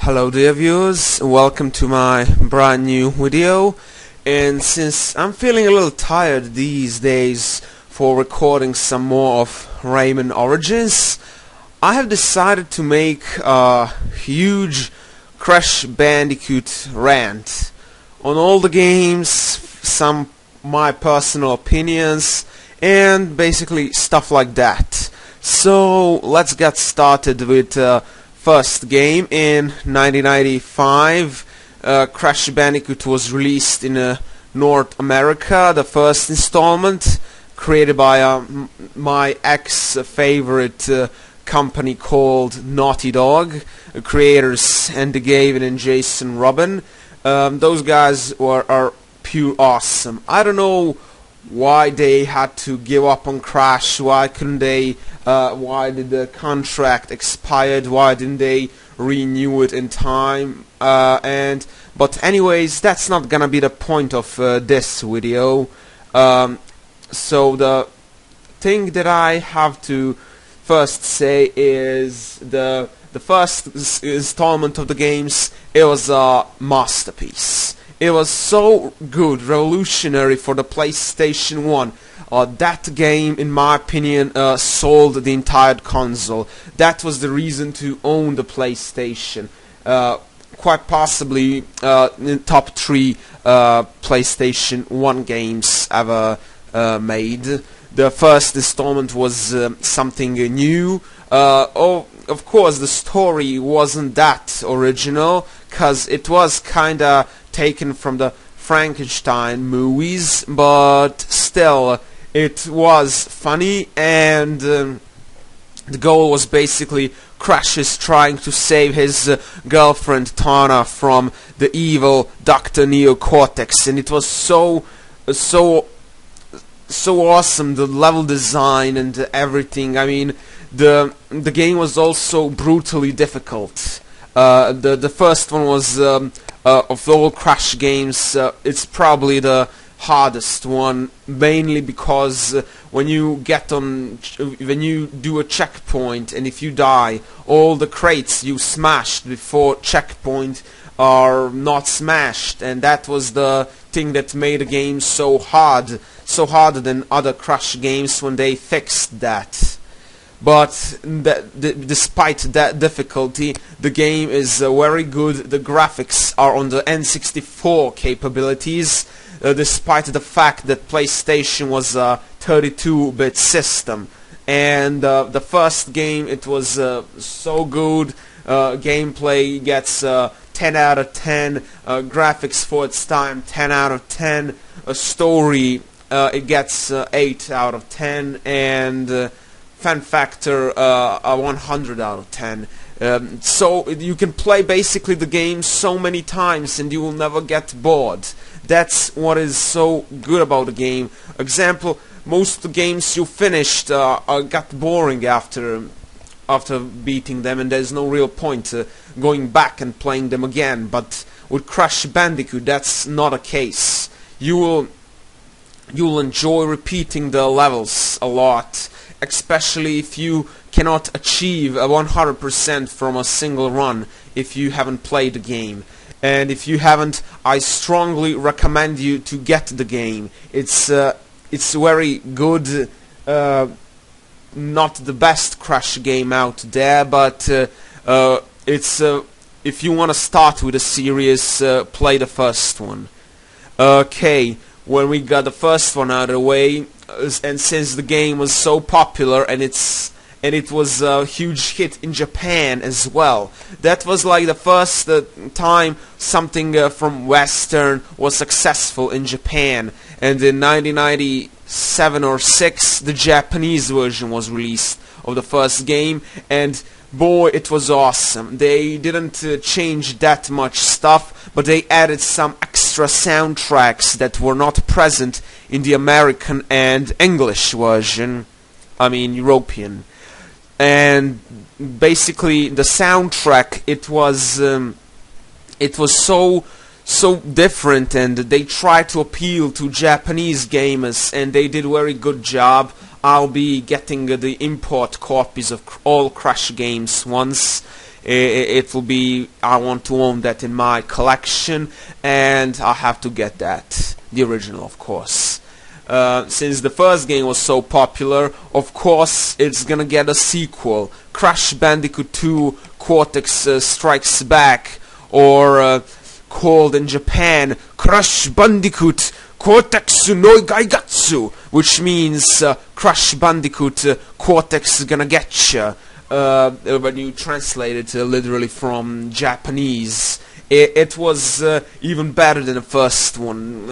Hello dear viewers, welcome to my brand new video. And since I'm feeling a little tired these days for recording some more of Rayman Origins, I have decided to make a huge Crash Bandicoot rant on all the games, some my personal opinions, and basically stuff like that. So let's get started with first game. In 1995, Crash Bandicoot was released in North America, the first installment, created by my ex-favorite company called Naughty Dog, creators Andy Gavin and Jason Robin. Those guys are pure awesome. I don't know why they had to give up on Crash. Why couldn't they? Why did the contract expired? Why didn't they renew it in time? But anyways, that's not gonna be the point of this video. So the thing that I have to first say is the first installment of the games. It was a masterpiece. It was so good, revolutionary for the PlayStation 1. That game, in my opinion, sold the entire console. That was the reason to own the PlayStation. Quite possibly in top 3 PlayStation 1 games ever made. The first installment was something new. Of course, the story wasn't that original, cause it was kinda taken from the Frankenstein movies, but still, it was funny, and the goal was basically Crash is trying to save his girlfriend Tana from the evil Dr. Neocortex, and it was so awesome, the level design and everything. I mean, the game was also brutally difficult. The first one was of all Crash games, it's probably the hardest one, mainly because when you do a checkpoint, and if you die, all the crates you smashed before checkpoint are not smashed, and that was the thing that made the game so harder than other Crash games when they fixed that. But despite that difficulty, the game is very good. The graphics are on the N64 capabilities, despite the fact that PlayStation was a 32-bit system. And the first game, it was so good. Gameplay gets 10 out of 10. Graphics for its time, 10 out of 10. A story, it gets 8 out of 10. And fan factor, a 100 out of 10. So you can play basically the game so many times and you will never get bored. That's what is so good about the game. Example, most of the games you finished got boring after beating them, and there's no real point going back and playing them again. But with Crash Bandicoot, that's not a case. You'll enjoy repeating the levels a lot, especially if you cannot achieve a 100% from a single run if you haven't played the game. And if you haven't, I strongly recommend you to get the game. It's very good. Not the best Crash game out there, but it's if you want to start with a series, play the first one. Okay, when we got the first one out of the way, and since the game was so popular and it was a huge hit in Japan as well, that was like the first time something from Western was successful in Japan. And in 1997 or 6, the Japanese version was released of the first game, and boy, it was awesome. They didn't change that much stuff, but they added some extra soundtracks that were not present in the American and English version. I mean, European. And basically, the soundtrack, it was so different, and they tried to appeal to Japanese gamers, and they did a very good job. I'll be getting the import copies of all Crash games once, It will be, I want to own that in my collection, and I have to get that, the original, of course. Since the first game was so popular, of course it's gonna get a sequel, Crash Bandicoot 2 Cortex Strikes Back, or called in Japan Crash Bandicoot Cortex no Gaigatsu, which means Crash Bandicoot Cortex is gonna getcha, when you translate it literally from Japanese. It was even better than the first one.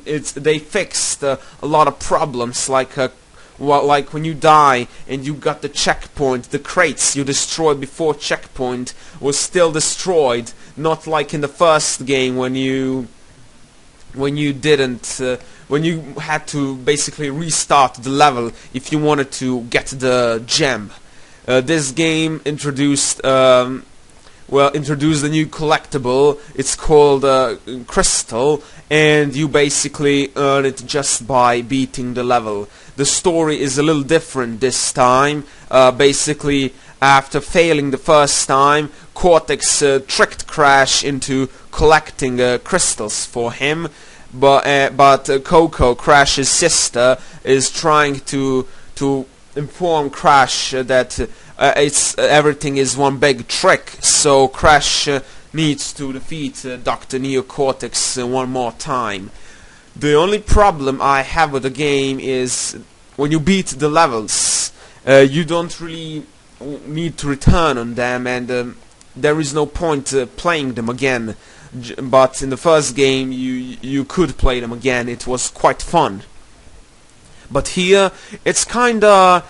They fixed a lot of problems, like when you die and you got the checkpoint, the crates you destroyed before checkpoint was still destroyed, not like in the first game when you had to basically restart the level if you wanted to get the gem. This game introduced a new collectible. It's called Crystal, and you basically earn it just by beating the level. The story is a little different this time. Basically, after failing the first time, Cortex tricked Crash into collecting crystals for him, but Coco, Crash's sister, is trying to inform Crash that everything is one big trick, so Crash needs to defeat Dr. Neocortex one more time. The only problem I have with the game is when you beat the levels, you don't really need to return on them, and there is no point playing them again. But in the first game you could play them again. It was quite fun. But here it's kinda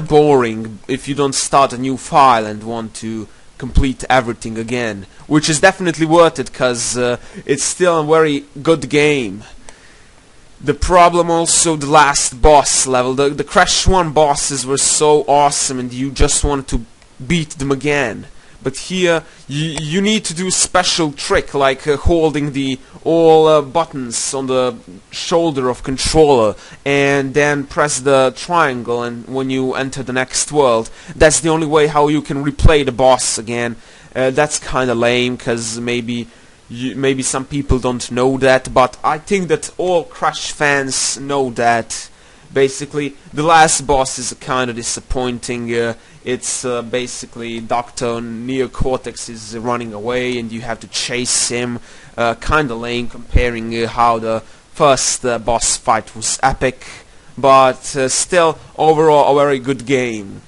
boring if you don't start a new file and want to complete everything again, which is definitely worth it, cause it's still a very good game. The problem also, the last boss level, the Crash 1 bosses were so awesome and you just wanted to beat them again. But here you need to do a special trick, like holding all buttons on the shoulder of controller and then press the triangle, and when you enter the next world, that's the only way how you can replay the boss again. That's kinda lame, cause maybe some people don't know that, but I think that all Crash fans know that. Basically, the last boss is kinda disappointing. It's basically Dr. Neocortex is running away and you have to chase him. Kinda lame comparing how the first boss fight was epic, but still overall a very good game.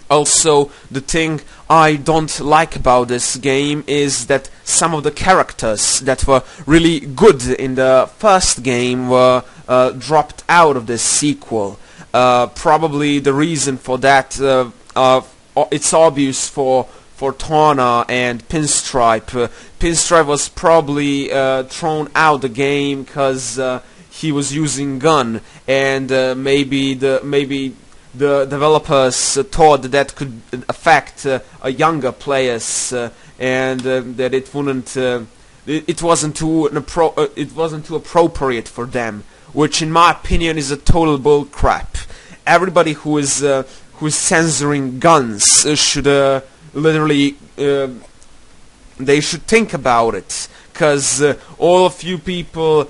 Also, the thing I don't like about this game is that some of the characters that were really good in the first game were dropped out of this sequel. Probably the reason for that, it's obvious for Tawna and Pinstripe. Pinstripe was probably thrown out of the game because he was using gun, and maybe the developers thought that could affect younger players, and that it wasn't too appropriate for them, which in my opinion is a total bull crap. Everybody who is censoring guns should literally they should think about it, because all of you people,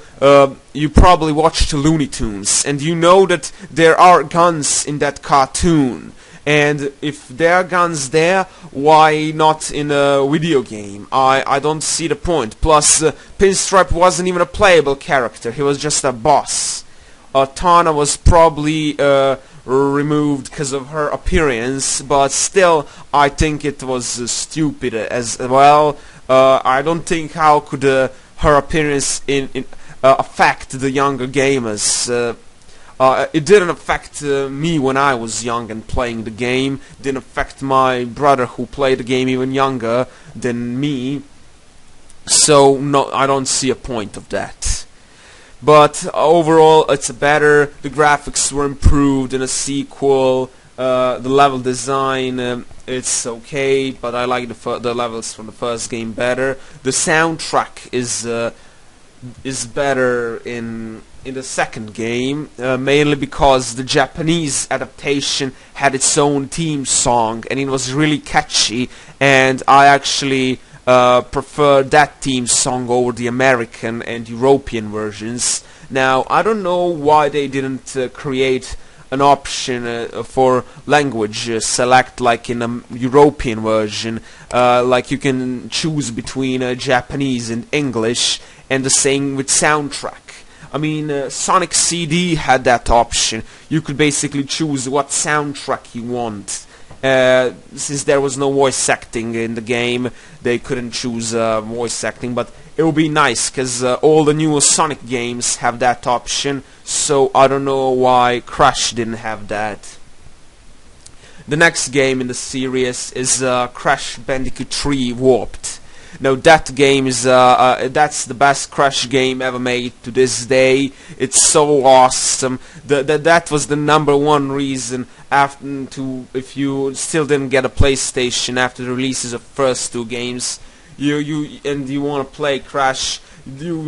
you probably watched Looney Tunes, and you know that there are guns in that cartoon. And if there are guns there, why not in a video game? I don't see the point. Plus, Pinstripe wasn't even a playable character, he was just a boss. Tawna was probably removed because of her appearance, but still, I think it was stupid as well. I don't think how could her appearance affect the younger gamers. It didn't affect me when I was young and playing the game. It didn't affect my brother who played the game even younger than me. So no, I don't see a point of that. But overall, it's better. The graphics were improved in a sequel. The level design, it's okay, but I like the levels from the first game better. The soundtrack is better in in the second game, mainly because the Japanese adaptation had its own theme song and it was really catchy, and I actually prefer that theme song over the American and European versions. Now, I don't know why they didn't create an option for language select like in a European version, like you can choose between Japanese and English, and the same with soundtrack. I mean, Sonic CD had that option. You could basically choose what soundtrack you want. Since there was no voice acting in the game, they couldn't choose voice acting, but it would be nice, because all the new Sonic games have that option, so I don't know why Crash didn't have that. The next game in the series is Crash Bandicoot 3 Warped. Now that game is that's the best Crash game ever made to this day. It's so awesome. That was the #1 reason if you still didn't get a PlayStation after the releases of first two games, you want to play Crash, you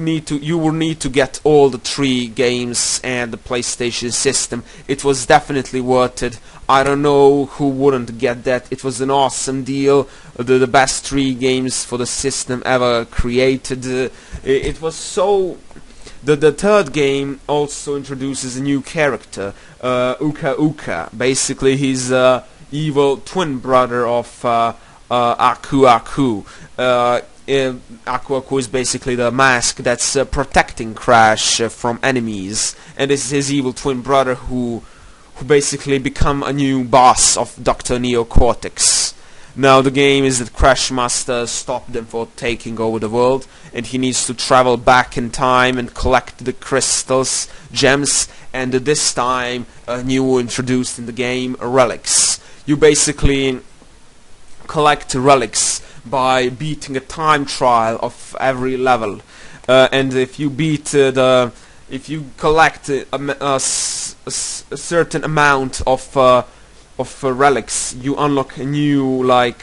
will need to get all the 3 games and the PlayStation system. It was definitely worth it. I don't know who wouldn't get that. It was an awesome deal. The best 3 games for the system ever created. It was so. The third game also introduces a new character, Uka Uka. Basically, he's evil twin brother of Aku Aku. Aku Aku is basically the mask that's protecting Crash from enemies, and this is his evil twin brother who basically become a new boss of Dr. Neo Cortex. Now the game is that Crash must stop them for taking over the world, and he needs to travel back in time and collect the crystals, gems, and this time new introduced in the game, relics. You basically collect relics by beating a time trial of every level, and if you beat if you collect a certain amount of relics, you unlock a new like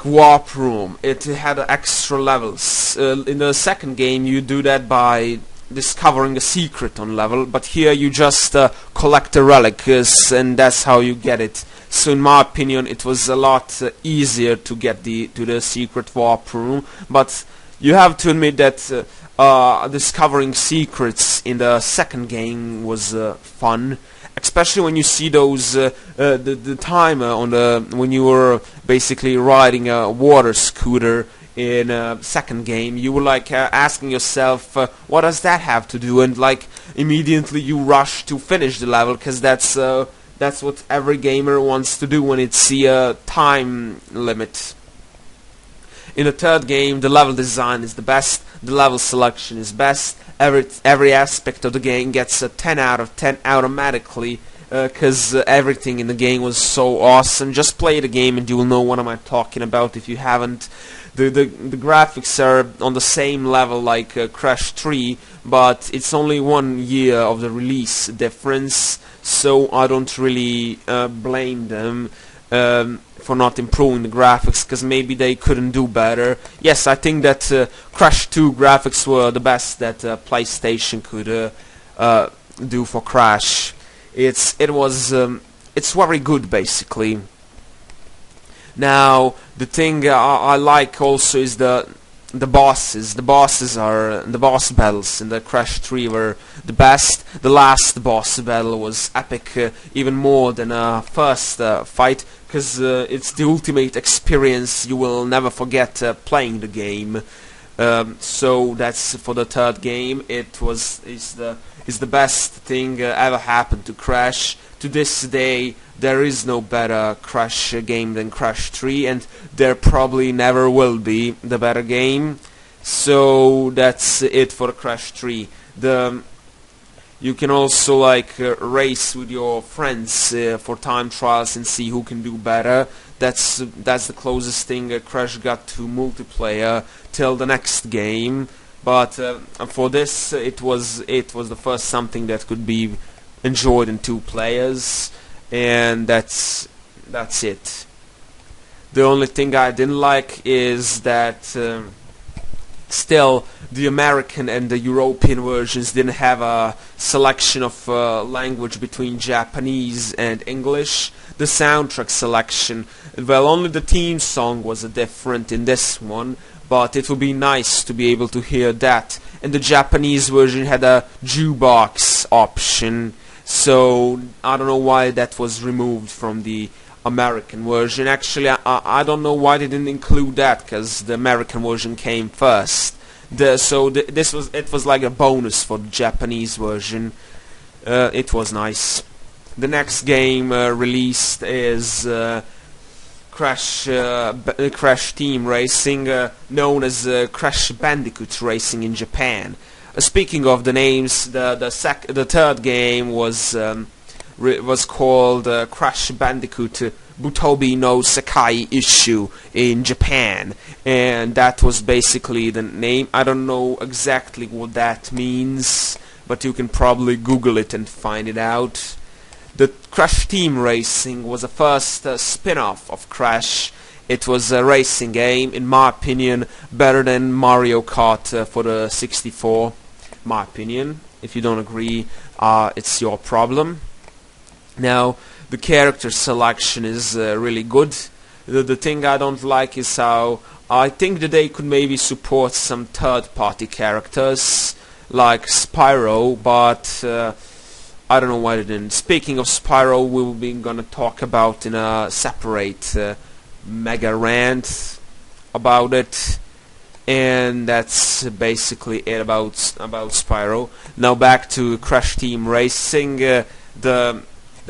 warp room. It had extra levels. In the second game, you do that by discovering a secret on level, but here you just collect the relics, and that's how you get it. So in my opinion, it was a lot easier to get to the secret warp room, but you have to admit that discovering secrets in the second game was fun, especially when you see those the timer on when you were basically riding a water scooter in second game. You were like asking yourself, what does that have to do? And like immediately you rush to finish the level, because that's what every gamer wants to do when it see a time limit. In the third game, the level design is the best, the level selection is best, every aspect of the game gets a 10 out of 10 automatically, because everything in the game was so awesome. Just play the game and you will know what am I talking about if you haven't. The graphics are on the same level like Crash 3, but it's only 1 year of the release difference, so I don't really blame them for not improving the graphics, because maybe they couldn't do better. Yes, I think that Crash 2 graphics were the best that PlayStation could do for Crash. It's very good basically. Now the thing I like also is the bosses. The boss battles in the Crash 3 were the best. The last boss battle was epic, even more than a first fight, because it's the ultimate experience. You will never forget playing the game. So that's for the third game. Is the best thing ever happened to Crash. To this day, there is no better Crash game than Crash 3, and there probably never will be the better game. So that's it for Crash 3. You can also like race with your friends for time trials and see who can do better. That's the closest thing Crash got to multiplayer till the next game. But for this, it was the first something that could be enjoyed in 2 players, and that's it. The only thing I didn't like is that Still, the American and the European versions didn't have a selection of language between Japanese and English. The soundtrack selection, well, only the theme song was different in this one, but it would be nice to be able to hear that. And the Japanese version had a jukebox option, so I don't know why that was removed from the American version. Actually, I don't know why they didn't include that, because the American version came first. It was like a bonus for the Japanese version. It was nice. The next game released is Crash Team Racing, known as Crash Bandicoot Racing in Japan. Speaking of the names, the third game was called Crash Bandicoot Butobi no Sekai Issue in Japan, and that was basically the name. I don't know exactly what that means, but you can probably Google it and find it out. The Crash Team Racing was the first spin-off of Crash. It was a racing game, in my opinion, better than Mario Kart for the 64. My opinion. If you don't agree, it's your problem. Now, the character selection is really good. The thing I don't like is how I think that they could maybe support some third-party characters like Spyro, but I don't know why they didn't. Speaking of Spyro, we will be gonna talk about in a separate mega rant about it, and that's basically it about Spyro. Now back to Crash Team Racing. The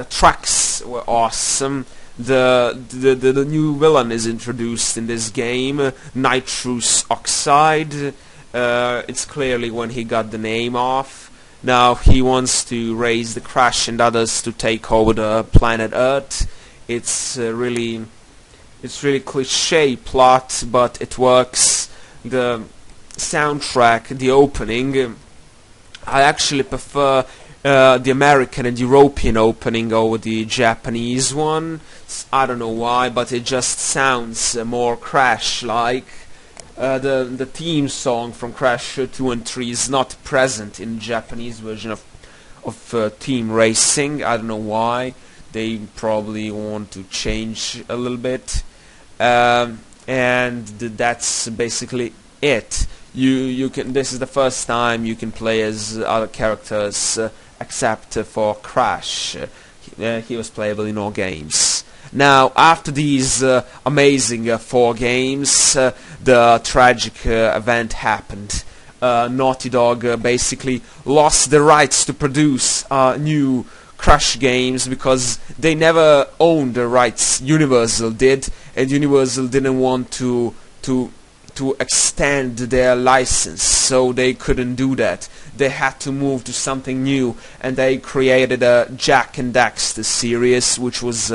tracks were awesome. The new villain is introduced in this game, Nitrous Oxide. It's clearly when he got the name off. Now he wants to raise the Crash and others to take over the planet Earth. It's really cliche plot, but it works. The soundtrack, the opening, I actually prefer the American and European opening over the Japanese one. I don't know why, but it just sounds more Crash-like. The theme song from Crash 2 and 3 is not present in the Japanese version of Team Racing. I don't know why. They probably want to change a little bit. And that's basically it. You can. This is the first time you can play as other characters except for Crash. He was playable in all games. Now, after these amazing 4 games, the tragic event happened. Naughty Dog basically lost the rights to produce new Crash games because they never owned the rights. Universal did, and Universal didn't want to extend their license, so they couldn't do that. They had to move to something new, and they created a Jak and Daxter series, which was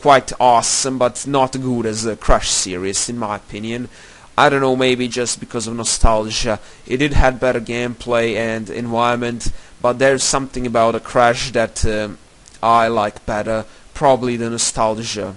quite awesome, but not good as a Crash series, in my opinion. I don't know, maybe just because of nostalgia. It did have better gameplay and environment, but there's something about a Crash that I like better, probably the nostalgia.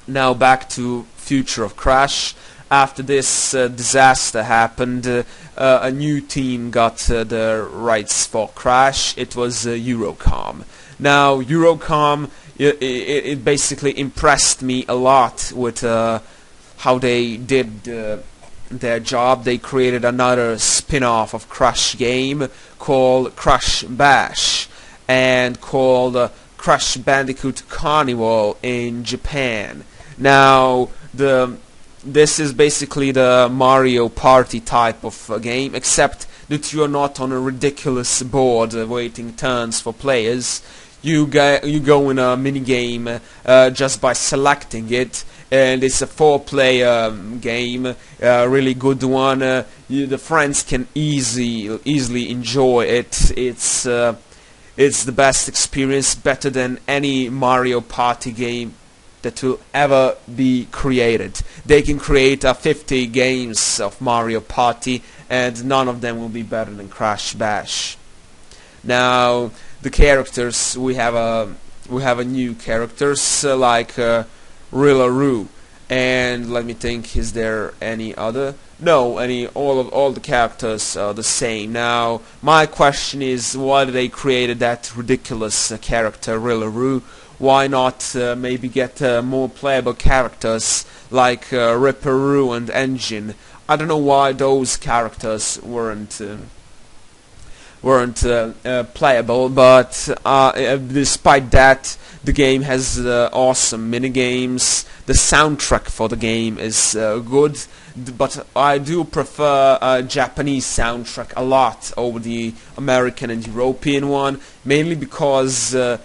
Now back to Future of Crash. After this disaster happened, a new team got the rights for Crash. It was Eurocom. Now, Eurocom, it basically impressed me a lot with how they did their job. They created another spin-off of Crash game called Crash Bash and called Crash Bandicoot Carnival in Japan. Now, this is basically the Mario Party type of game, except that you are not on a ridiculous board waiting turns for players. You go in a minigame just by selecting it, and it's a 4-player game, a really good one. The friends can easily enjoy it. It's the best experience, better than any Mario Party game that will ever be created. They can create 50 games of Mario Party, and none of them will be better than Crash Bash. Now, the characters, we have a new characters like Rillaru, and And let me think, is there any other? No, all the characters are the same. Now, my question is, why did they create that ridiculous character, Rillaroo? Why not maybe get more playable characters like Ripperoo and Engine? I don't know why those characters weren't playable, but despite that, the game has awesome minigames. The soundtrack for the game is good, but I do prefer Japanese soundtrack a lot over the American and European one, mainly because the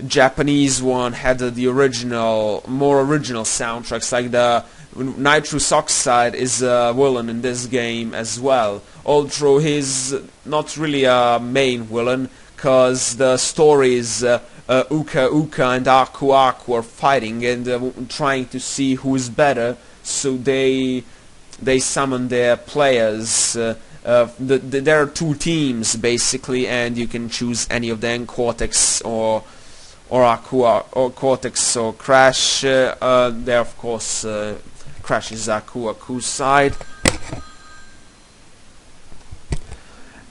Japanese one had the more original soundtracks, like the Nitrous Oxide is a villain in this game as well, although he's not really a main villain, because the story is Uka Uka and Aku Aku are fighting and trying to see who is better, so they summon their players. There are two teams basically, and you can choose any of them, Cortex or Aku or Cortex or Crash. There, of course, Crash is Aku's side,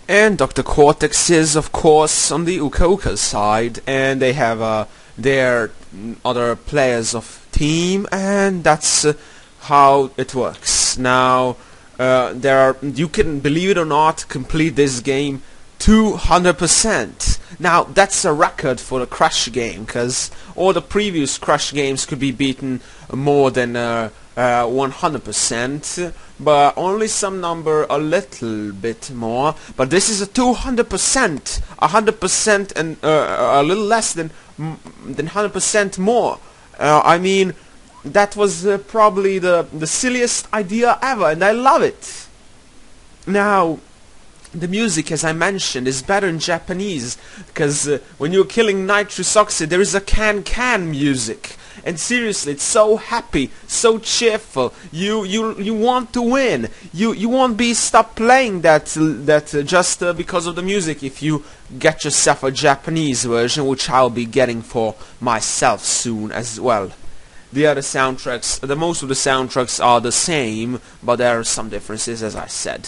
and Dr. Cortex is, of course, on the Uka Uka's side, and they have their other players of team, and that's how it works. Now, you can, believe it or not, complete this game 200%. Now, that's a record for the Crash game, because all the previous Crash games could be beaten more than 100%, but only some number a little bit more. But this is a 200%, 100%, and a little less than 100% more. I mean, that was probably the silliest idea ever, and I love it. Now, the music, as I mentioned, is better in Japanese, because when you're killing Nitrous Oxide, there is a can music, and seriously, it's so happy, so cheerful. You want to win. You won't be stop playing that just because of the music if you get yourself a Japanese version, which I'll be getting for myself soon as well. The other soundtracks, most of the soundtracks are the same, but there are some differences, as I said.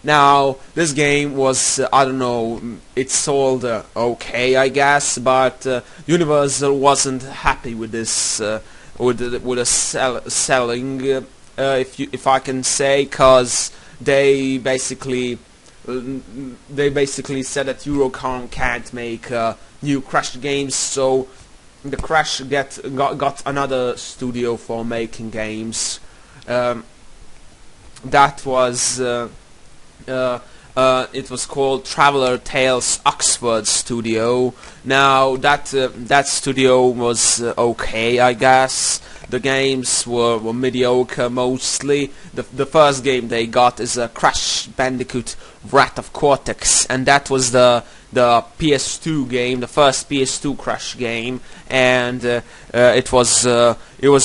Now, this game was, I don't know, it sold okay, I guess, but Universal wasn't happy with this, with the selling, if I can say, cause they basically said that Eurocom can't make new Crash games, so the Crash got another studio for making games. That was. It was called Traveller Tales Oxford Studio. Now that studio was okay, I guess. The games were mediocre mostly. The first game they got is a Crash Bandicoot Wrath of Cortex, and that was the PS2 game, the first PS2 Crash game, and it was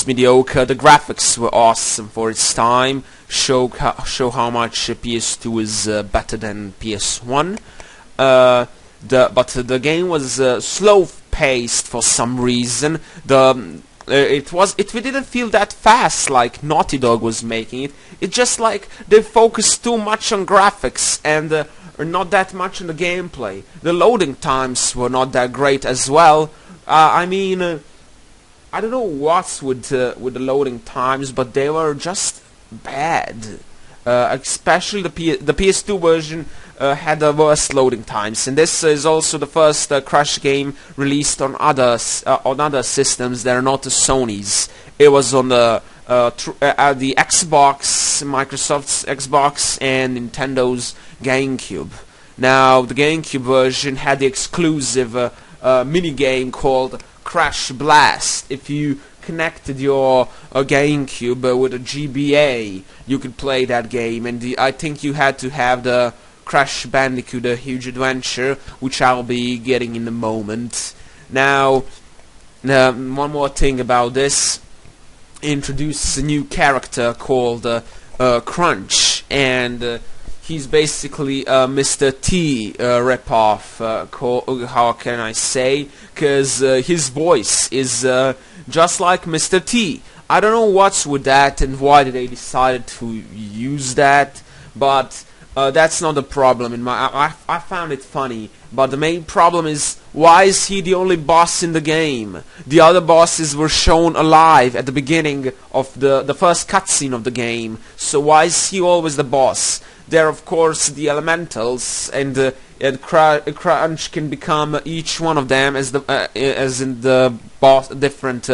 mediocre. The graphics were awesome for its time. Show how much PS2 is better than PS1. But the game was slow paced for some reason. It didn't feel that fast like Naughty Dog was making it. It's just like they focused too much on graphics and not that much on the gameplay. The loading times were not that great as well. I mean, I don't know what's with the loading times, but they were just bad. Especially the PS2 version had the worst loading times, and this is also the first Crash game released on other systems that are not the Sony's. It was on the Xbox, Microsoft's Xbox, and Nintendo's GameCube. Now, the GameCube version had the exclusive mini game called Crash Blast. If you connected your GameCube with a GBA, you could play that game, and I think you had to have the Crash Bandicoot A Huge Adventure, which I'll be getting in a moment. Now, one more thing about this, introduces a new character called Crunch, and he's basically Mr. T ripoff, how can I say, because his voice is just like Mr. T. I don't know what's with that and why they decided to use that, but that's not the problem. I found it funny, but the main problem is, why is he the only boss in the game? The other bosses were shown alive at the beginning of the first cutscene of the game, so why is he always the boss? There, of course, the elementals, and Crunch can become each one of them as in the different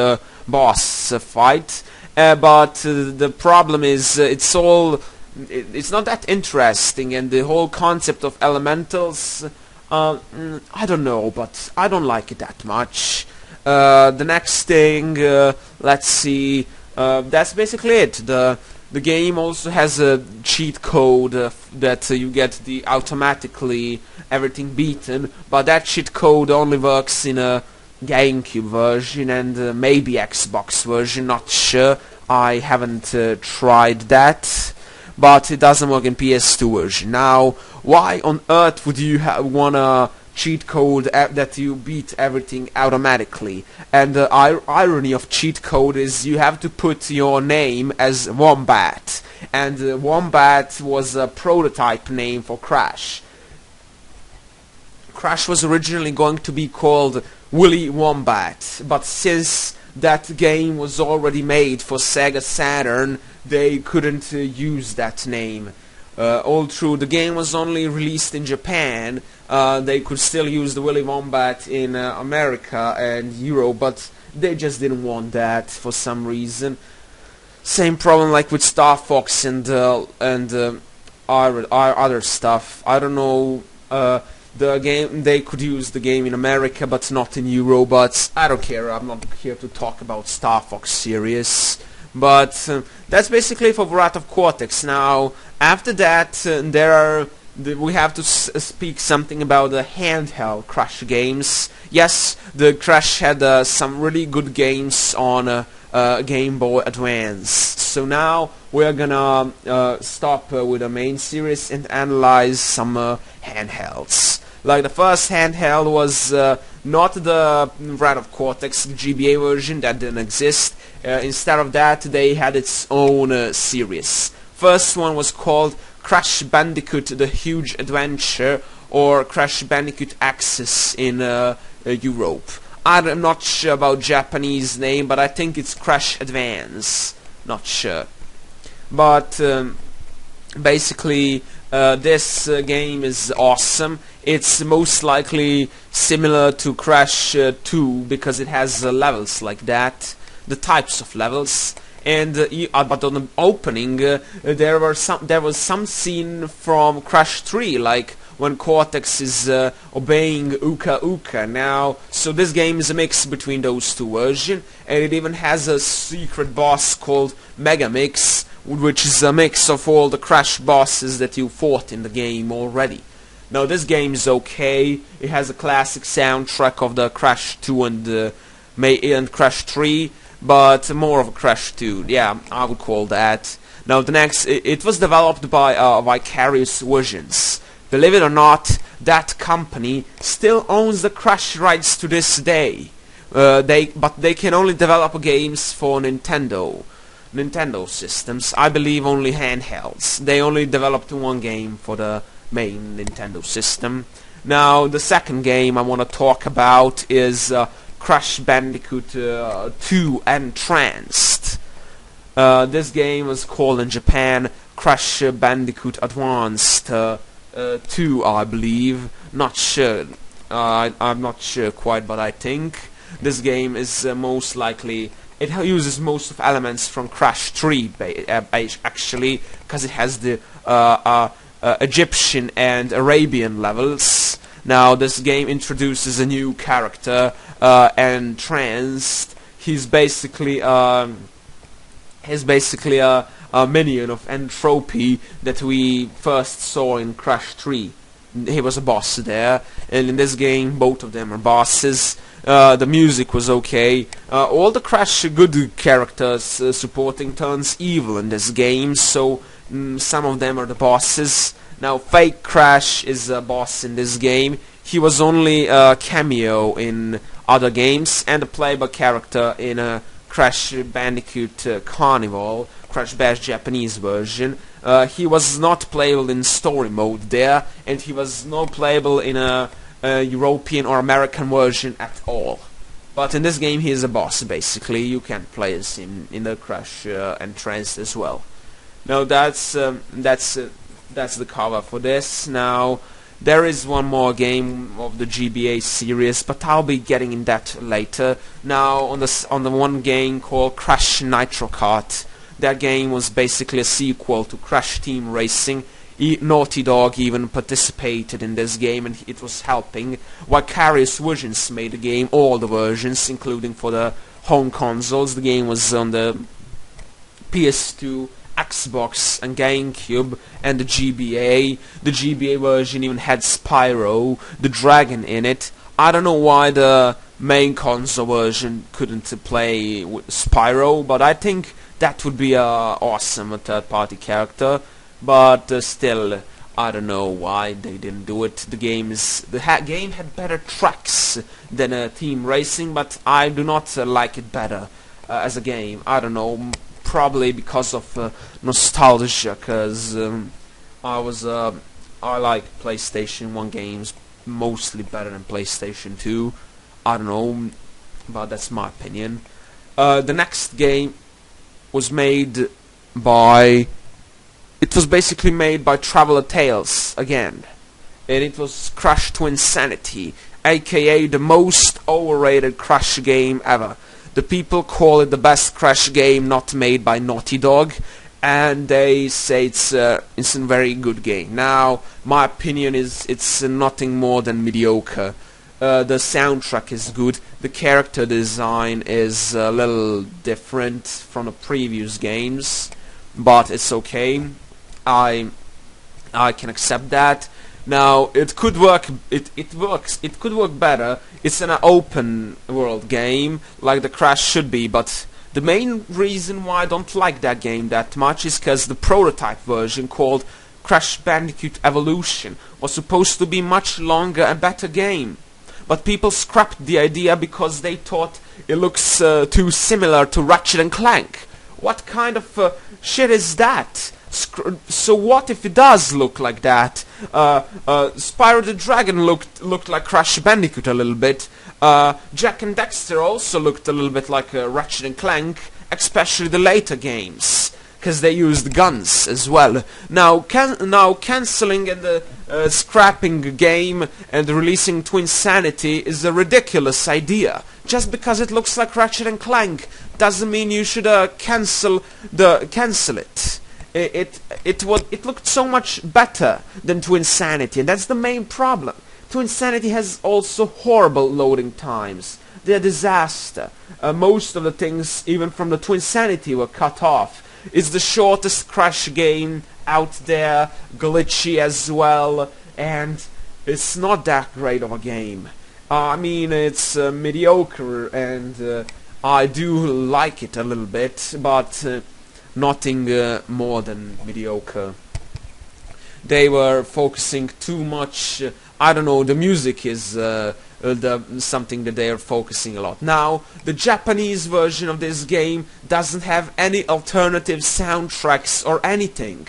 boss fight. But the problem is, it's not that interesting, and the whole concept of elementals, I don't know, but I don't like it that much. The next thing, let's see, that's basically it. The game also has a cheat code that you get the automatically everything beaten, but that cheat code only works in a GameCube version and maybe Xbox version, not sure. I haven't tried that, but it doesn't work in PS2 version. Now, why on earth would you want a cheat code that you beat everything automatically? And the irony of cheat code is you have to put your name as Wombat, and Wombat was a prototype name for Crash. Crash was originally going to be called Willy Wombat, but since that game was already made for Sega Saturn, they couldn't use that name. All through the game was only released in Japan, they could still use the Willy Wombat in America and Europe, but they just didn't want that for some reason. Same problem like with Star Fox and other stuff. I don't know. The game, they could use the game in America but not in Euro, but I don't care. I'm not here to talk about Star Fox series. But that's basically for Wrath of Cortex. Now, after that, we have to speak something about the handheld Crash games. Yes, the Crash had some really good games on Game Boy Advance. So now we're gonna stop with the main series and analyze some handhelds. Like the first handheld was not the Wrath of Cortex GBA version, that didn't exist. Instead of that, they had its own series. First one was called Crash Bandicoot The Huge Adventure, or Crash Bandicoot Axis in Europe. I'm not sure about Japanese name, but I think it's Crash Advance. Not sure. But basically, this game is awesome. It's most likely similar to Crash 2 because it has levels like that, the types of levels. And but on the opening, there was some scene from Crash 3, like when Cortex is obeying Uka Uka. Now, so this game is a mix between those two versions, and it even has a secret boss called Mega Mix, which is a mix of all the Crash bosses that you fought in the game already. Now, this game is okay. It has a classic soundtrack of the Crash 2 and Crash 3. But more of a Crash 2, yeah, I would call that. Now the next, it was developed by Vicarious Visions. Believe it or not, that company still owns the Crash rights to this day. But they can only develop games for Nintendo systems. I believe only handhelds. They only developed one game for the main Nintendo system. Now the second game I want to talk about is Crash Bandicoot 2 Entranced. This game was called in Japan Crash Bandicoot Advanced 2, I believe. Not sure. I'm not sure quite, but I think this game is most likely. It uses most of elements from Crash 3, actually, because it has the Egyptian and Arabian levels. Now, this game introduces a new character, Entranced. He's basically a minion of Entropy that we first saw in Crash 3. He was a boss there, and in this game, both of them are bosses. The music was okay. All the Crash good characters supporting turns evil in this game, so some of them are the bosses. Now, Fake Crash is a boss in this game. He was only a cameo in other games and a playable character in Crash Bandicoot Carnival, Crash Bash Japanese version. He was not playable in story mode there, and he was not playable in a European or American version at all. But in this game he is a boss, basically. You can play as him in the Crash entrance as well. Now that's the cover for this. Now there is one more game of the GBA series, but I'll be getting in that later. Now on the one game called Crash Nitro Kart. That game was basically a sequel to Crash Team Racing. Naughty Dog even participated in this game, and it was helping. Vicarious Visions made the game, all the versions, including for the home consoles. The game was on the PS2, Xbox and GameCube, and the GBA. The GBA version even had Spyro, the dragon, in it. I don't know why the main console version couldn't play with Spyro, but I think that would be awesome, a third-party character. But still, I don't know why they didn't do it. The game had better tracks than Team Racing, but I do not like it better as a game. I don't know, probably because of nostalgia, because I like PlayStation 1 games mostly better than PlayStation 2. I don't know, but that's my opinion. The next game was made by... It was basically made by Traveler Tales again, and it was Crash Twinsanity, aka the most overrated Crash game ever. The people call it the best Crash game not made by Naughty Dog, and they say it's a very good game. Now, my opinion is it's nothing more than mediocre. The soundtrack is good, the character design is a little different from the previous games, but it's okay. I can accept that. Now it could work. It works. It could work better. It's an open world game like the Crash should be. But the main reason why I don't like that game that much is because the prototype version called Crash Bandicoot Evolution was supposed to be much longer and better game. But people scrapped the idea because they thought it looks too similar to Ratchet and Clank. What kind of shit is that? So what if it does look like that? Spyro the Dragon looked like Crash Bandicoot a little bit. Jak and Daxter also looked a little bit like Ratchet and Clank, especially the later games, because they used guns as well. Now cancelling and scrapping a game and releasing Twinsanity is a ridiculous idea. Just because it looks like Ratchet and Clank doesn't mean you should cancel it. It looked so much better than Twinsanity, and that's the main problem. Twinsanity has also horrible loading times. They're a disaster. Most of the things, even from the Twinsanity, were cut off. It's the shortest Crash game out there, glitchy as well, and it's not that great of a game. I mean, it's mediocre, and I do like it a little bit, but nothing more than mediocre. They were focusing too much. I don't know. The music is something that they are focusing a lot. Now, the Japanese version of this game doesn't have any alternative soundtracks or anything,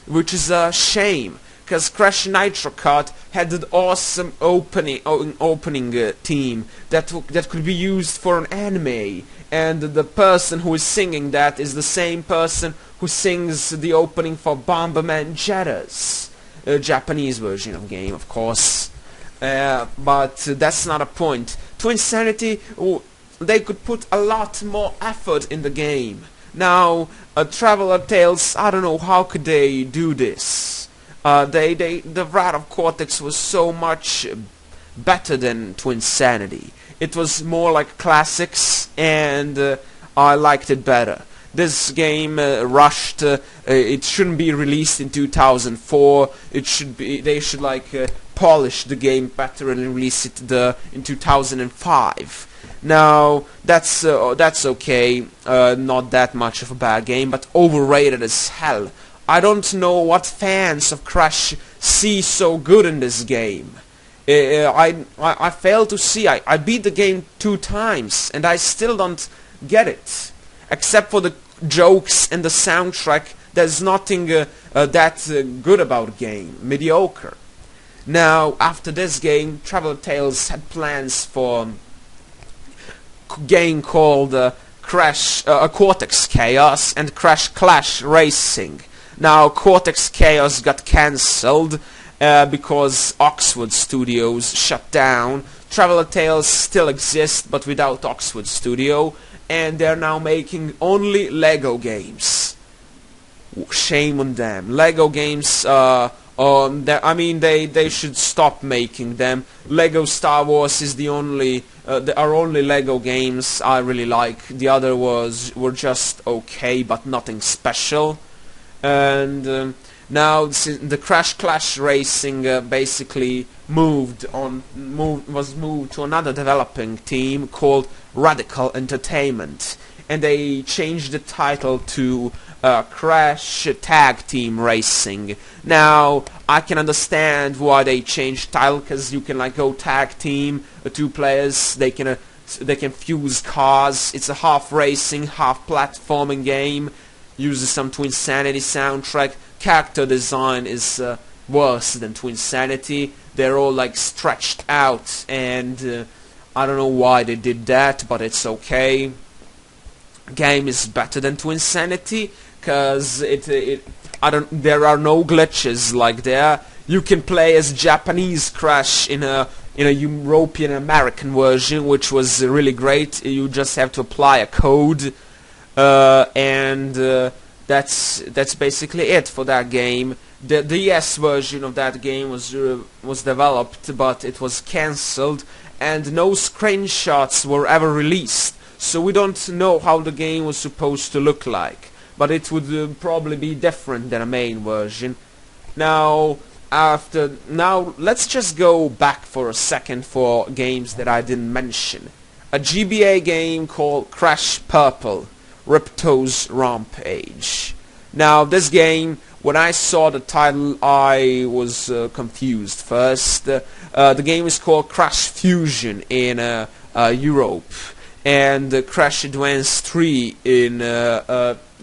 which is a shame. Because Crash Nitro Kart had an awesome opening theme that could be used for an anime, and the person who is singing that is the same person who sings the opening for Bomberman Jetta's Japanese version of game, of course. But that's not a point. Twinsanity, they could put a lot more effort in the game. Now, Traveler Tales, I don't know how could they do this. The Wrath of Cortex was so much better than Twinsanity. It was more like classics, and I liked it better. This game rushed. It shouldn't be released in 2004. They should polish the game better and release it in 2005. Now that's okay. Not that much of a bad game, but overrated as hell. I don't know what fans of Crash see so good in this game. I fail to see. I beat the game 2 times, and I still don't get it. Except for the jokes and the soundtrack, there's nothing that good about the game. Mediocre. Now, after this game, Traveler Tales had plans for a game called Cortex Chaos and Crash Clash Racing. Now, Cortex Chaos got cancelled because Oxford Studios shut down. Traveler Tales still exists, but without Oxford Studio, and they're now making only Lego games. Shame on them. Lego games, I mean, they should stop making them. Lego Star Wars is the only, there are only Lego games I really like. The other were just okay, but nothing special. And now the Crash Clash Racing basically was moved to another developing team called Radical Entertainment, and they changed the title to Crash Tag Team Racing. Now, I can understand why they changed title, because you can like go tag team, 2 players, they can fuse cars. It's a half racing, half platforming game. Uses some Twinsanity soundtrack. Character design is worse than Twinsanity. They're all like stretched out, and I don't know why they did that, but it's okay. Game is better than Twinsanity, cause there are no glitches like there. You can play as Japanese Crash in a European American version, which was really great. You just have to apply a code, and that's basically it for that game. The DS version of that game was developed, but it was cancelled, and no screenshots were ever released. So we don't know how the game was supposed to look like, but it would probably be different than a main version. Now, let's just go back for a second for games that I didn't mention. A GBA game called Crash Purple, Ripto's Rampage. Now, this game, when I saw the title, I was confused first. The game is called Crash Fusion in Europe, and Crash Advance 3 in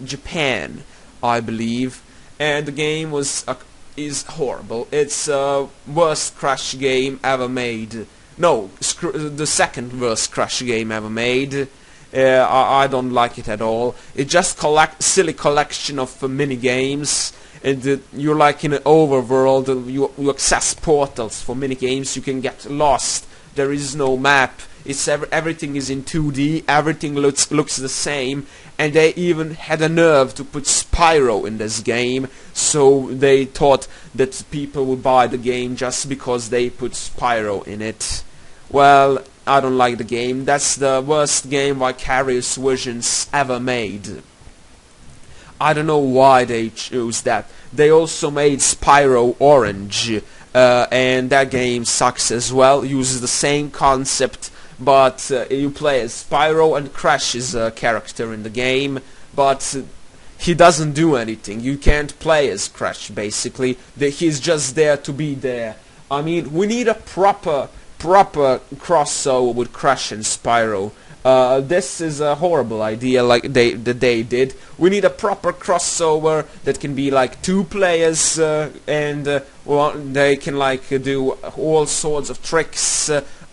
Japan, I believe. And the game is horrible. It's worst Crash game ever made. No, the second worst Crash game ever made. I don't like it at all. It's just silly collection of mini games, and you're like in an overworld. You access portals for mini games. You can get lost. There is no map. Everything is in 2D. Everything looks the same, and they even had a nerve to put Spyro in this game. So they thought that people would buy the game just because they put Spyro in it. Well, I don't like the game. That's the worst game Vicarious Visions ever made. I don't know why they chose that. They also made Spyro Orange, and that game sucks as well. Uses the same concept, but you play as Spyro, and Crash is a character in the game, but he doesn't do anything. You can't play as Crash, basically. He's just there to be there. I mean, we need a proper crossover with Crash and Spyro. This is a horrible idea like they did. We need a proper crossover that can be like 2 players, and they can like do all sorts of tricks,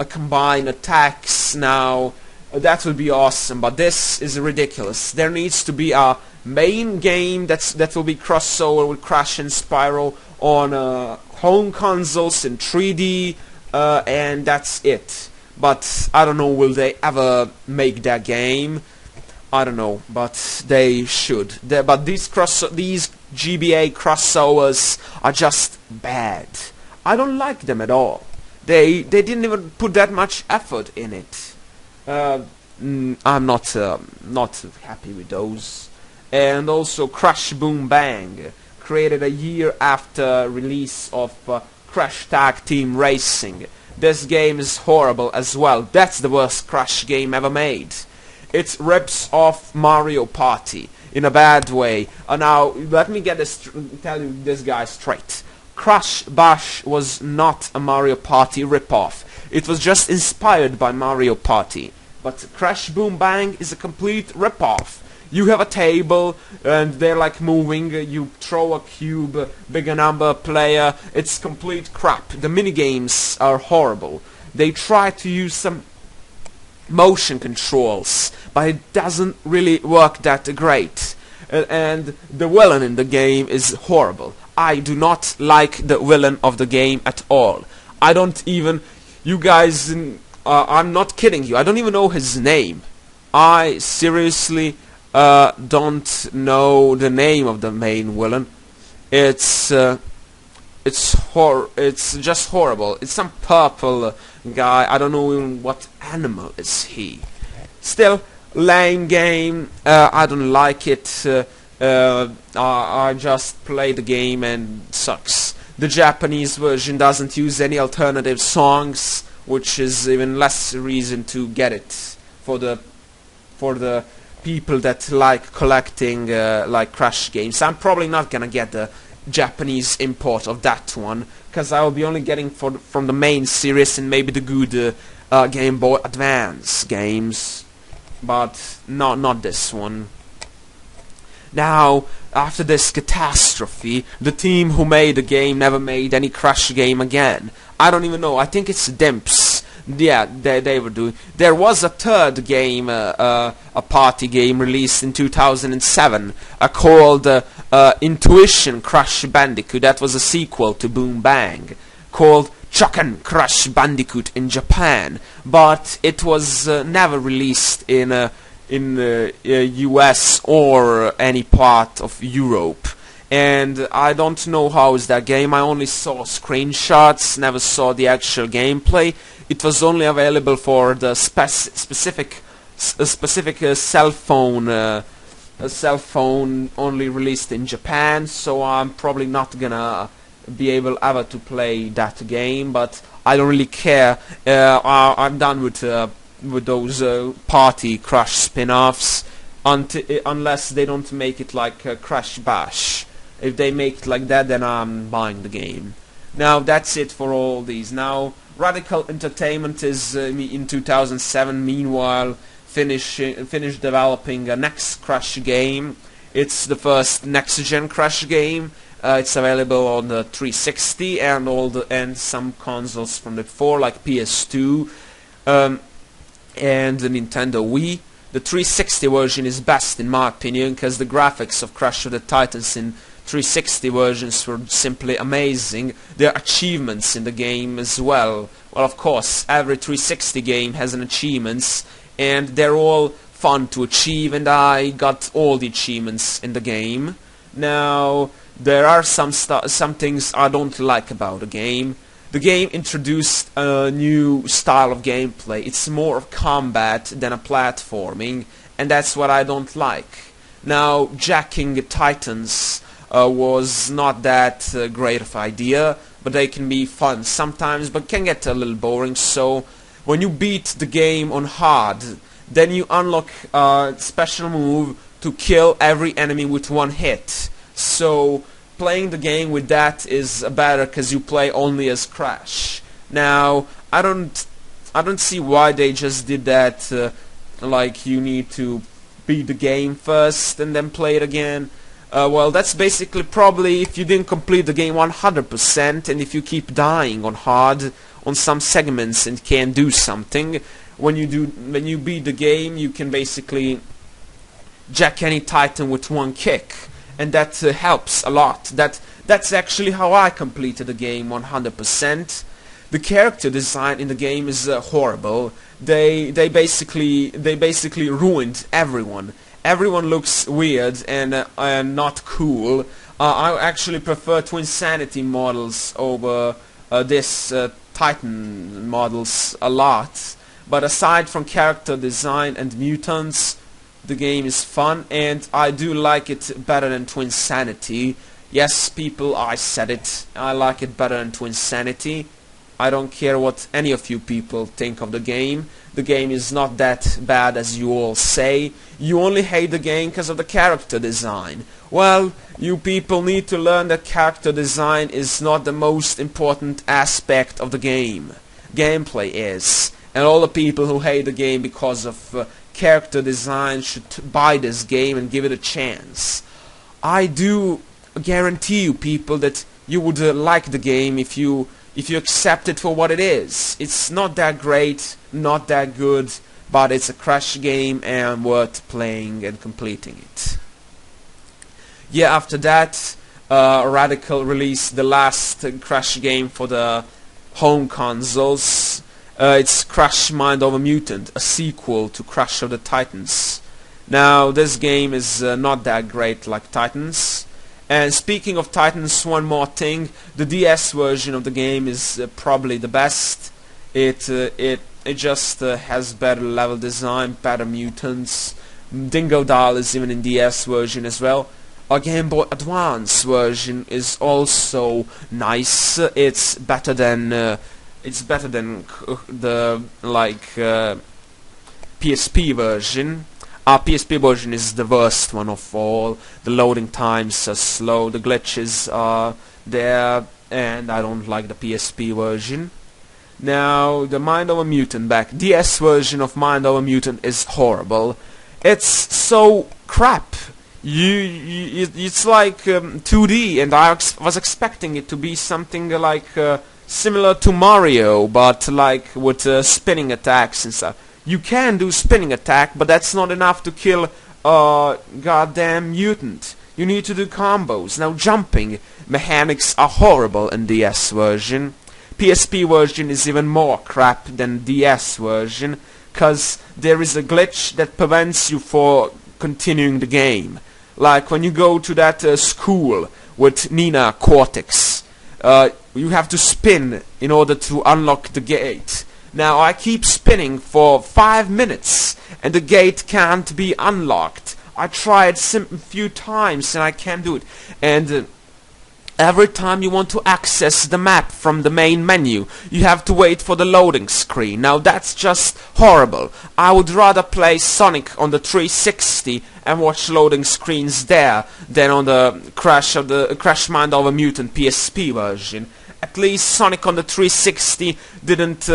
combine attacks. Now that would be awesome, but this is ridiculous. There needs to be a main game that will be crossover with Crash and Spyro on home consoles in 3D. And that's it. But I don't know, will they ever make that game? I don't know, but they should. But these GBA crossovers are just bad. I don't like them at all. They didn't even put that much effort in it. I'm not happy with those. And also Crash Boom Bang, created a year after release of Crash Tag Team Racing. This game is horrible as well. That's the worst Crash game ever made. It rips off Mario Party in a bad way. Now, let me tell you this guy straight. Crash Bash was not a Mario Party ripoff. It was just inspired by Mario Party. but Crash Boom Bang is a complete ripoff. You have a table, and they're like moving, you throw a cube, bigger number player, it's complete crap. The minigames are horrible. They try to use some motion controls, but it doesn't really work that great. And the villain in the game is horrible. I do not like the villain of the game at all. I don't even... You guys... I'm not kidding you, I don't even know his name. I seriously... don't know the name of the main villain. It's just horrible. It's some purple guy. I don't know even what animal is he. Still, lame game. I don't like it. I just play the game and it sucks. The Japanese version doesn't use any alternative songs, which is even less reason to get it for the people that like collecting like Crash games. I'm probably not gonna get the Japanese import of that one, because I will be only getting from the main series and maybe the good Game Boy Advance games, but not this one. Now, after this catastrophe, the team who made the game never made any Crash game again. I don't even know, I think it's Dimps. Yeah, they were doing. There was a third game, a party game released in 2007, called Intuition Crash Bandicoot. That was a sequel to Boom Bang, called Chuckin' Crash Bandicoot in Japan, but it was never released in US or any part of Europe. And I don't know how is that game. I only saw screenshots, never saw the actual gameplay. It was only available for the specific cell phone, a cell phone only released in Japan. So I'm probably not gonna be able ever to play that game. But I don't really care. I'm done with those party Crash spin-offs unless they don't make it like Crash Bash. If they make it like that, then I'm buying the game. Now that's it for all these. Now Radical Entertainment is in 2007. Meanwhile, finished developing a next Crash game. It's the first next-gen Crash game. It's available on the 360 and some consoles from the before, like PS2 and the Nintendo Wii. The 360 version is best in my opinion, because the graphics of Crash of the Titans in 360 versions were simply amazing. There are achievements in the game as well. Well, of course, every 360 game has an achievements, and they're all fun to achieve, and I got all the achievements in the game. Now, there are some things I don't like about the game. The game introduced a new style of gameplay. It's more of combat than a platforming, and that's what I don't like. Now, jacking Titans was not that great of idea, but they can be fun sometimes, but can get a little boring. So when you beat the game on hard, then you unlock a special move to kill every enemy with one hit. So playing the game with that is better, because you play only as Crash. Now I don't see why they just did that. Like you need to beat the game first and then play it again. Well, that's basically probably if you didn't complete the game 100%, and if you keep dying on hard on some segments and can't do something. When you beat the game, you can basically jack any Titan with one kick, and that helps a lot. That's actually how I completed the game 100%. The character design in the game is horrible. They basically ruined everyone. Everyone looks weird and not cool. I actually prefer Twinsanity models over this Titan models a lot. But aside from character design and mutants, the game is fun, and I do like it better than Twinsanity. Yes, people, I said it. I like it better than Twinsanity. I don't care what any of you people think of the game. The game is not that bad as you all say. You only hate the game because of the character design. Well, you people need to learn that character design is not the most important aspect of the game. Gameplay is. and all the people who hate the game because of character design should buy this game and give it a chance. I do guarantee you, people, that you would like the game if you accept it for what it is. It's not that great, not that good, but it's a Crash game and worth playing and completing it. Yeah, after that, Radical released the last Crash game for the home consoles. It's Crash Mind of a Mutant, a sequel to Crash of the Titans. Now, this game is not that great like Titans. And speaking of Titans, one more thing: the DS version of the game is probably the best. It just has better level design, better mutants. Dingo Doll is even in DS version as well. A Game Boy Advance version is also nice. It's better than the PSP version. Our PSP version is the worst one of all. The loading times are slow, the glitches are there, and I don't like the PSP version. Now, the Mind of a Mutant DS version of Mind of a Mutant is horrible. It's so crap. It's like 2D, and I was expecting it to be something like similar to Mario, but like with spinning attacks and stuff. You can do spinning attack, but that's not enough to kill a goddamn mutant. You need to do combos. Now, jumping mechanics are horrible in DS version. PSP version is even more crap than DS version, cause there is a glitch that prevents you for continuing the game. Like when you go to that school with Nina Cortex, you have to spin in order to unlock the gate. Now, I keep spinning for 5 minutes, and the gate can't be unlocked. I tried a few times, and I can't do it. And every time you want to access the map from the main menu, you have to wait for the loading screen. Now, that's just horrible. I would rather play Sonic on the 360 and watch loading screens there than on the Crash Mind of a Mutant PSP version. At least Sonic on the 360 didn't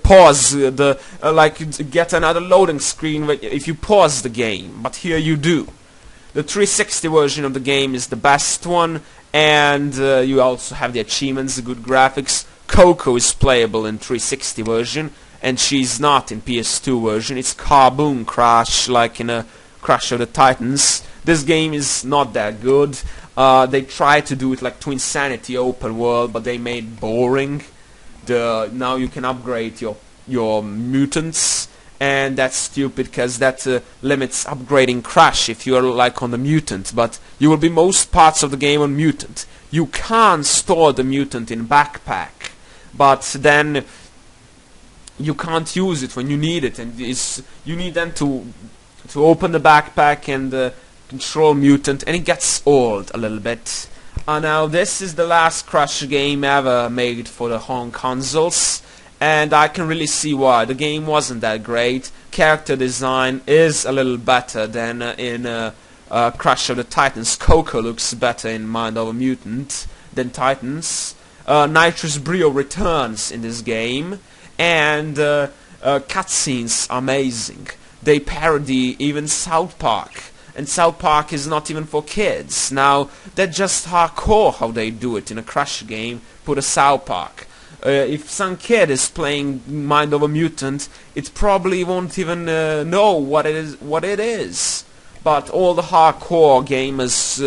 pause get another loading screen if you pause the game, but here you do. The 360 version of the game is the best one, and you also have the achievements, the good graphics. Coco is playable in 360 version, and she's not in PS2 version. It's Kaboom Crash, like in a Crash of the Titans. This game is not that good. They tried to do it like Twinsanity open world, but they made it boring. Now you can upgrade your mutants, and that's stupid because that limits upgrading Crash if you're like on the mutant. But you will be most parts of the game on mutant. You can store the mutant in backpack, but then you can't use it when you need it, and you need then to open the backpack and control mutant, and it gets old a little bit. Now, this is the last Crash game ever made for the home consoles, and I can really see why. The game wasn't that great. Character design is a little better than in Crash of the Titans. Coco looks better in Mind of a Mutant than Titans. Nitrous Brio returns in this game, and cutscenes are amazing. They parody even South Park. And South Park is not even for kids. Now, they're just hardcore how they do it in a Crash game. Put a South Park. If some kid is playing Mind of a Mutant, it probably won't even know what it is. But all the hardcore gamers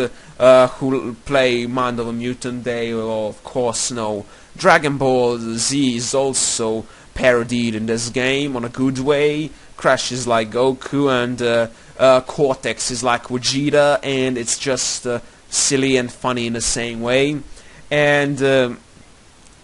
who play Mind of a Mutant, they will of course know. Dragon Ball Z is also parodied in this game on a good way. Crash is like Goku, and Cortex is like Vegeta, and it's just silly and funny in the same way. And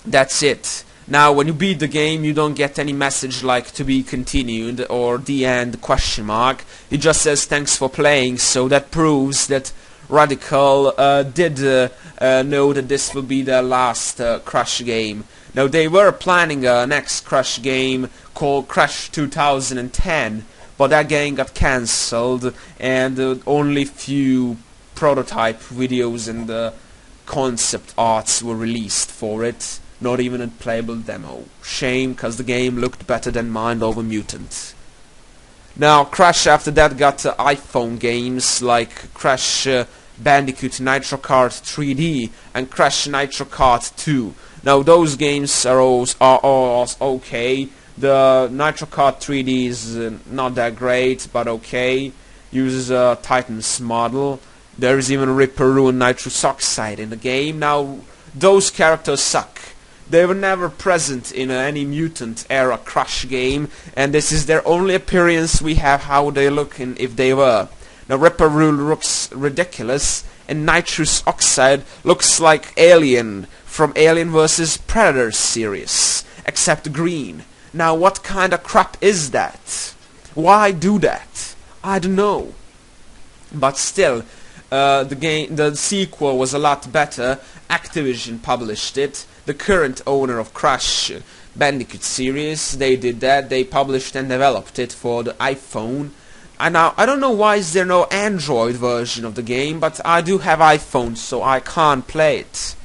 that's it. Now, when you beat the game, you don't get any message like "to be continued" or "the end?" question mark. It just says "thanks for playing." So that proves that Radical did know that this will be their last Crash game. Now, they were planning a next Crash game called Crash 2010, but that game got cancelled, and only few prototype videos and concept arts were released for it. not even a playable demo. Shame, cause the game looked better than Mind Over Mutant. Now Crash after that got iPhone games like Crash Bandicoot Nitro Kart 3D and Crash Nitro Kart 2. Now those games are all okay. The Nitro Kart 3D is not that great, but okay. Uses a Titan's model. There is even Ripperoo and Nitrous Oxide in the game. Now those characters suck. They were never present in any Mutant era Crash game, and this is their only appearance we have how they look in if they were. Now Ripperoo looks ridiculous, and Nitrous Oxide looks like Alien from Alien vs Predator series, except green. Now what kind of crap is that? Why do that? I don't know. But still, the sequel was a lot better. Activision published it. The current owner of Crash Bandicoot series, they did that. They published and developed it for the iPhone. And now I don't know why is there no Android version of the game, but I do have iPhone, so I can't play it.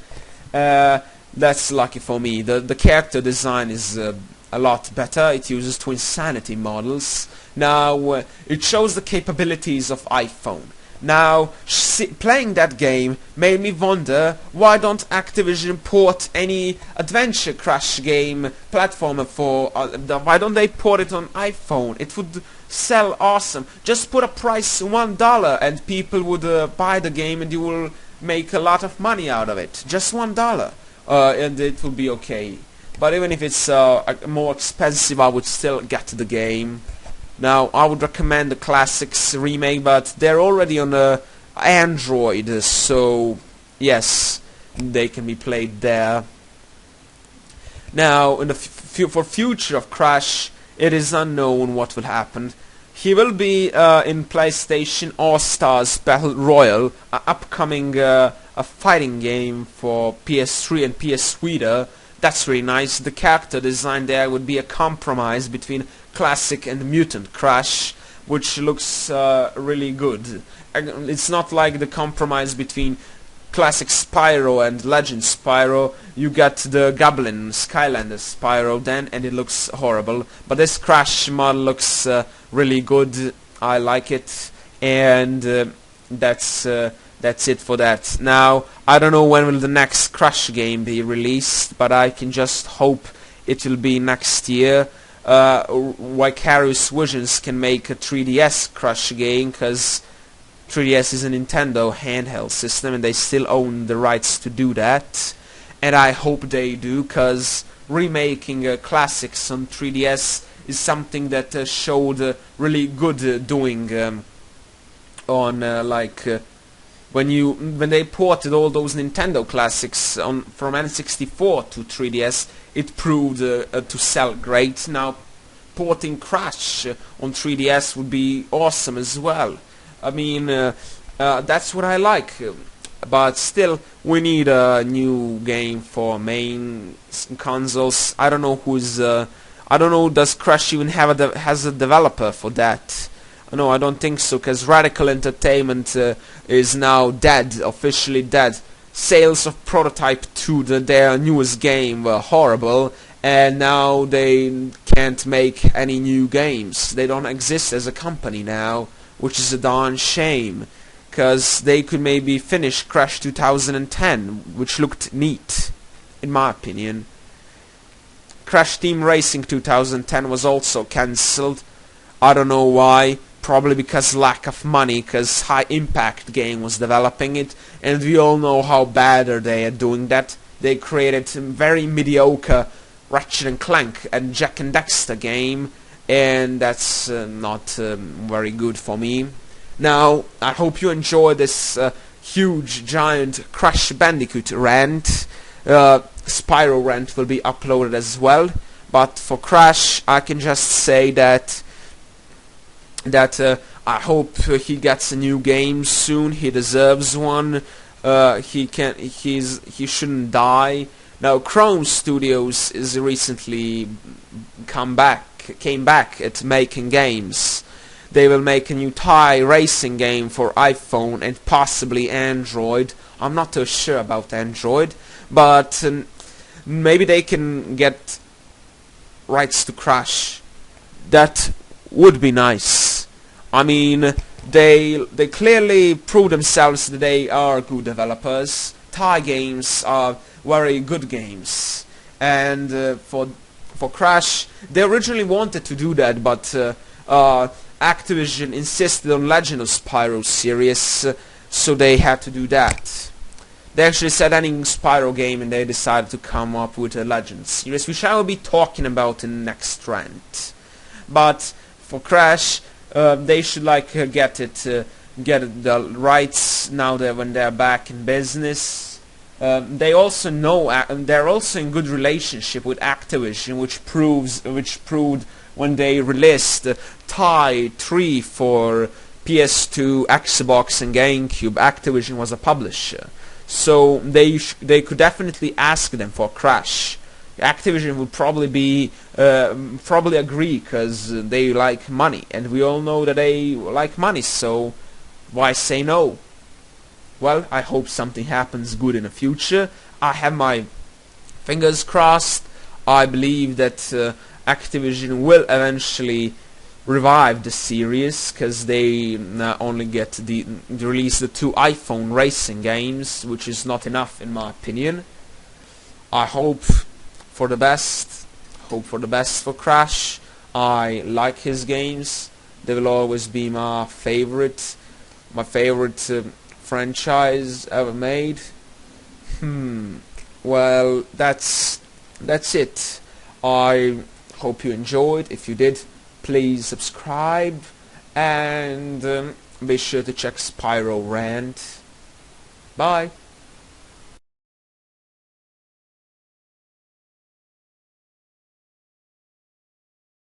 That's lucky for me. The character design is a lot better. It uses Twinsanity models. Now it shows the capabilities of iPhone. Now playing that game made me wonder, why don't Activision port any adventure Crash game platformer for why don't they port it on iPhone? It would sell awesome. Just put a price $1 and people would buy the game, and you will make a lot of money out of it. Just $1, and it will be okay. But even if it's more expensive, I would still get the game. Now, I would recommend the Classics remake, but they're already on Android, so yes, they can be played there. Now, in the for future of Crash, it is unknown what will happen. He will be in PlayStation All-Stars Battle Royale, an upcoming a fighting game for PS3 and PS Vita. That's really nice. The character design there would be a compromise between Classic and Mutant Crash, which looks really good. It's not like the compromise between Classic Spyro and Legend Spyro. You get the Goblin Skylander Spyro then, and it looks horrible. But this Crash model looks really good. I like it, and that's it for that. Now, I don't know when will the next Crash game be released, but I can just hope it will be next year. Vicarious Visions can make a 3DS Crash game, because 3DS is a Nintendo handheld system and they still own the rights to do that. And I hope they do, because remaking classics on 3DS is something that showed really good doing on when they ported all those Nintendo classics from N64 to 3DS, it proved to sell great. Now, porting Crash on 3DS would be awesome as well. I mean, that's what I like. But still, we need a new game for main consoles. I don't know who's. I don't know. Does Crash even has a developer for that? No, I don't think so, because Radical Entertainment is now dead, officially dead. Sales of Prototype 2, their newest game, were horrible, and now they can't make any new games. They don't exist as a company now, which is a darn shame, because they could maybe finish Crash 2010, which looked neat, in my opinion. Crash Team Racing 2010 was also cancelled. I don't know why. Probably because lack of money, because High Impact Game was developing it, and we all know how bad are they at doing that. They created a very mediocre Ratchet and Clank and Jack and Dexter game, and that's not very good for me. Now, I hope you enjoy this huge, giant Crash Bandicoot rant. Spyro rant will be uploaded as well, but for Crash, I can just say that I hope he gets a new game soon. He deserves one. He shouldn't die. Now, Chrome Studios is recently came back at making games. They will make a new Thai racing game for iPhone and possibly Android. I'm not too sure about Android, but maybe they can get rights to Crash. That would be nice. I mean, they clearly prove themselves that they are good developers. Thai games are very good games, and for Crash, they originally wanted to do that, but Activision insisted on Legend of Spyro series, so they had to do that. They actually said any Spyro game, and they decided to come up with a Legend series, which I will be talking about in the next rant. But for Crash, they should get the rights now that when they're back in business. They also know they're also in good relationship with Activision, which proved when they released Thai 3 for PS2, Xbox, and GameCube. Activision was a publisher, so they could definitely ask them for Crash. Activision would probably agree, because they like money, and we all know that they like money, so why say no? Well, I hope something happens good in the future. I have my fingers crossed. I believe that Activision will eventually revive the series, because they only get release the 2 iPhone racing games, which is not enough in my opinion. I hope for the best. Hope for the best for Crash. I like his games. They will always be my favorite franchise ever made. Well, that's it. I hope you enjoyed. If you did, please subscribe, and be sure to check Spyro Rant. Bye.